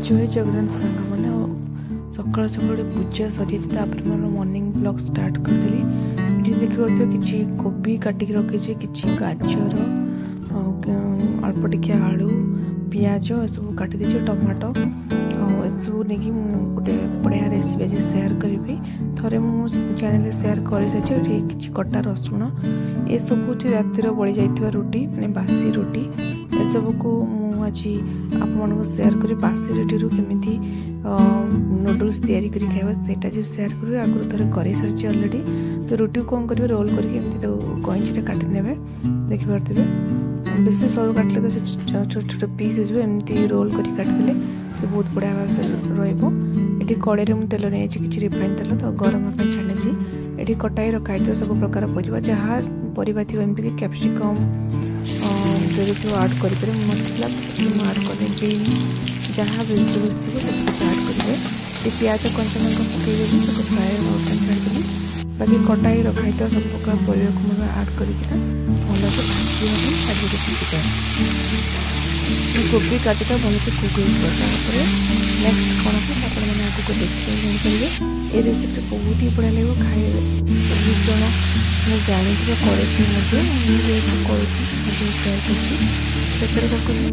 जय जगन्नाथ सांग मैंने सकाल सकाल गोटे पूजा सरी मोर मॉर्निंग ब्लॉग स्टार्ट करदेली। ये देखिए किसी कोबी काटिक रखी कि गाजर अल्प टिके आलू पियाज सब काटी देचे टमाटो सब नहीं गोटे बढ़िया रेसिपी आज सेयार करी थे मुझे चैनल सेयार कर सारी कि कटा रसुण ये सब हूँ रातिर बड़ी जाइए रुटी मैंने बासी रुटी ये सब को आज आप सेयार करी बासी रुटी केमी नूडल्स तैयारी करी खाइबा सेटा जे सेयार करी आगु थोड़े कर सारी ऑलरेडी। तो रुटी कौन करेंगे रोल करके कईची काटि ने देखिपे बेसी सरू काटले तो छोट छोट पीस एमती रोल कर काटिदेले से बहुत बढ़िया भाव से रही। कड़े मुझे तेल नहीं कि रिफाइन तेल तो गरम छाड़ी ये कटाई रखाई सब प्रकार परिवा जहाँ परिवा थी एमती कैप्सिकम आड कर आड कर जहाँ वेजिटेबल्स थी सब कुछ आड करेंगे। ये प्याज कंचा लंका पकड़ फ्राए छाड़ी बाकी कटाई रखाई सब प्रकार परिवा को मैं आड कर भल से भाजी छाड़ी कोबी काटिटा भल से कुक हो नेक्स्ट कौन आप आगे देखिए जानीपारे ये रेसिपी बहुत ही बढ़िया लगे खाए बहुत जन मैं जानी कर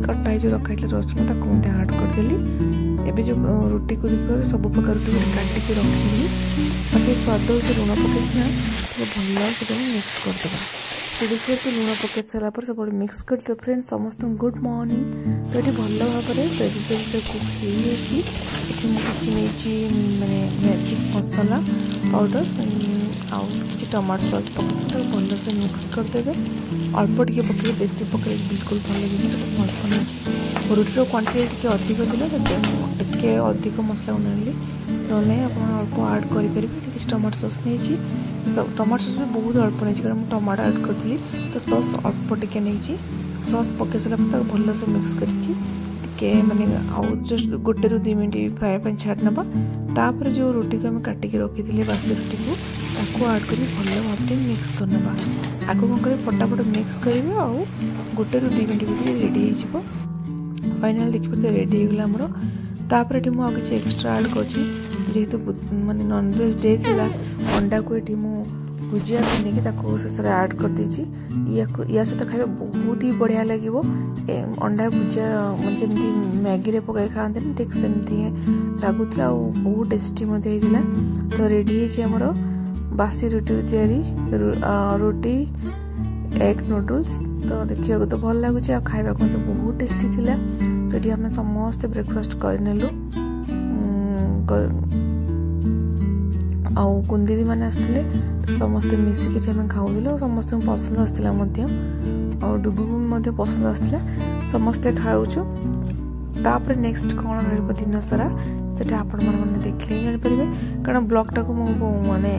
कटाई जो रखाई रसुण ताकि आड करदेली। एबे जो रुटी को देखिए सब प्रकार रुटी काटिक रखी बाकी स्वाद से लुण पकड़ भल से मिक्स करदेगा। तो देखिए तो लुण पकड़ सारापर सब मिक्स कर फ्रेंड्स समस्त गुड मॉर्निंग। तो ये भल भाव में वेजिटेबल कुक माने मैजिक मसला पाउडर कि टमाटो सॉस पकड़ भल से मिक्स करदे अल्प टे पकड़े बेसी पकड़े बिल्कुल भल लगे अल्प नहीं रुटीर क्वांटिटी अधिक थी टे अधिक मसला बनाली ना आप अल्प आड करेंगे। टमाटो सॉस नहीं टमाटो सॉस भी बहुत अल्प नहीं कारण मुझे टमाटो आड करी तो सॉस अल्प टे नहीं सॉस पकई सारा भल से मिक्स करके माने आउ जस्ट गोटे रू 2 मिनट फ्राए पे छाड़ ना तापर जो रुटी को आम काटिक रखी थी बासी रुटी को आड कर भल भाव मिक्स करना आगे कौन कर फटाफट मिक्स करेंगे आउ गोटे रू 2 मिनट भी रेडी हो फाइनाल देखिए रेडी होगा आमर। तापर ये मुझे किसी एक्सट्रा आड करेतु माने नॉनवेज डे थी अंडा को ये भुजिया बन शेष आड कर देची या सहित खाଇବା बहुत ही बढ़िया लगे अंडा भुजिया जमी मैगी रे पकाई खाते ठीक सेमती लगुला बहुत टेस्टी होता। तो रेडी होमर बासी रुटी तैयारी रुटी एग नूडल्स। तो देखा तो भल लगुच खावा को तो बहुत टेस्टी थिला। तो ये आम समस्ते ब्रेकफास्ट करनेलु आउ कुन दीदी मैंने आसते तो समस्ते मिसिकी खाऊल समस्त पसंद आसला डुबू भी पसंद आसला समस्ते खाऊचु। तापर नेक्स्ट कौन रही दिन सारा से आपण मैंने देखले जानीपारे कारण ब्लॉगटा को माने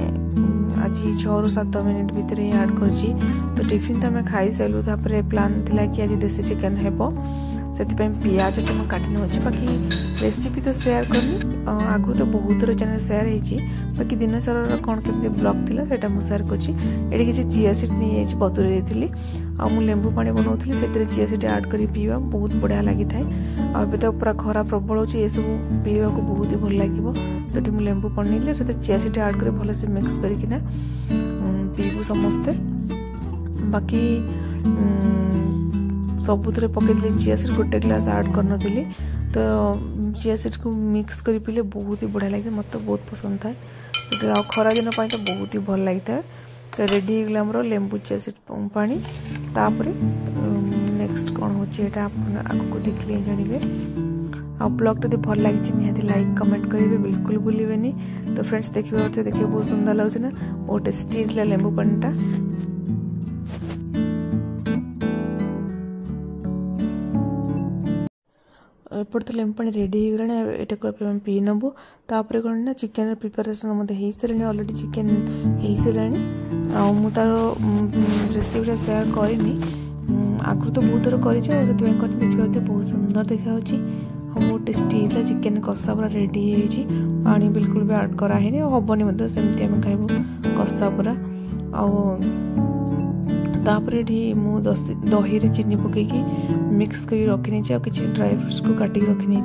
आज 6 ରୁ 7 मिनिट भितर ही आड कर तो टिफिन तो आम खाई सारू प्लान थिला कि आज देसी चिकेन हेबो से पियाज टे काटि नौची बाकी रेसिपी तो सेयार करनी आगु तो बहुत थोड़ा चैनल सेयार बाकी दिन सारा कौन केमती ब्लॉग थिला सेटा मु सेयार करछि। एठी किछि चिया सीड नहीं बतुरे देथिली आ मु लेंबू पानी बनाउथली सेतिर चिया सीड ऐड करी पीवा बहुत बढ़िया लागि थाए। आ तो पूरा खरा प्रबल होछि ये सब पीवा को बहुत ही भल लागिवो। तो एठी मु लेंबू पानी ले सेतिर चिया सीड ऐड करी भल से मिक्स करिकिना पीबू समस्ते बाकी सबुथ पकई चिया सीड गोटे ग्लास आड कर नी तो चिया सीड को मिक्स कर पीले बहुत ही बढ़िया लगे मत बहुत पसंद था। तो खरा दिन तो बहुत ही भल लगी था। तो रेडी होगा आमर लेंबू चिया सीड पानी तापर नेक्स्ट कौन होता आगे देखिए जानवे आ ब्लॉग तो भल लगी निहाती लाइक कमेंट करेंगे बिल्कुल भूलें। तो फ्रेंड्स देखिए बहुत सुंदर लगे ना बहुत टेस्टी थी लेंबू पानीटा। एपट तो लेंबू पानी रेडी हो गला यहाँ पी नबू तापर कौन ना चिकेन प्रिपेरेसन मत हो सारे अलरेडी चिकेन हो सारे मुझार रेसिपीटा सेयार करनी आगु तो बहुत थोड़ा कर देखिए बहुत सुंदर देखा बहुत टेस्टी होता चिकेन कषा पूरा रेडी पानी बिल्कुल भी आड करानी हेनी सेमती आम खाइबू कषा पूरा तापर ये मु दही रे चीनी पकईकि मिक्स कर रखी आ कि ड्राई फ्रुट्स को काटिक रखी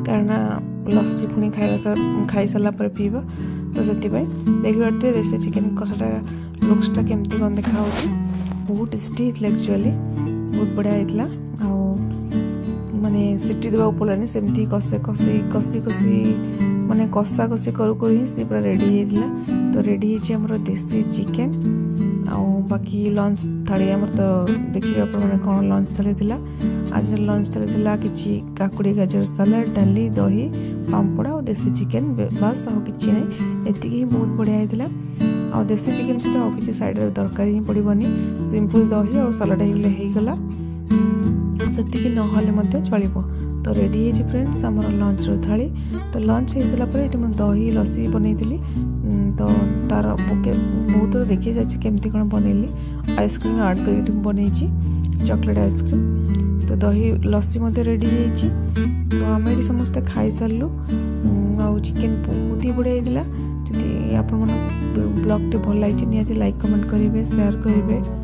कारण लस्सी पुणी खाई सारा पीब तो से देखिए देसी चिकेन कषाटा लुक्सटा केमती कौन देखा बहुत टेस्टी एक्चुअली बहुत बढ़िया होता माने सीटी देवा पड़ानी सेमती कषे कषी कषी कषी माने कषा कषी करू ही सी पूरा रेडी होता तो रेडी होमर देसी चिकेन बाकी लंच थाली आमर तो देखिए कौन लंच थाली थी आज लंच थाली थी कि काकुड़ी गाजर सालाड डाली दही पांपड़ और देसी चिकेन बस आ कि एति ही बहुत बढ़िया होता आ देसी चिकेन सहित आ कि साइड दरकार ही पड़ोनी सिंपल दही और सालाड होगला से ना चलो तो रेडी है फ्रेंड्स आम लंच थाली तो लंच हो सारापर ये दही लस्सी बनई तो तार बहुत देखी जाए केमती कौन बनैली आइसक्रीम आड कर बनई चॉकलेट आइसक्रीम तो दही लस्सी रेडी है तो आम ये समस्ते खाई सारू आ चिकेन बहुत ही बढ़िया होता जदि आप ब्लॉग टे भल लगी निहाती लाइक कमेंट करेंगे शेयर करेंगे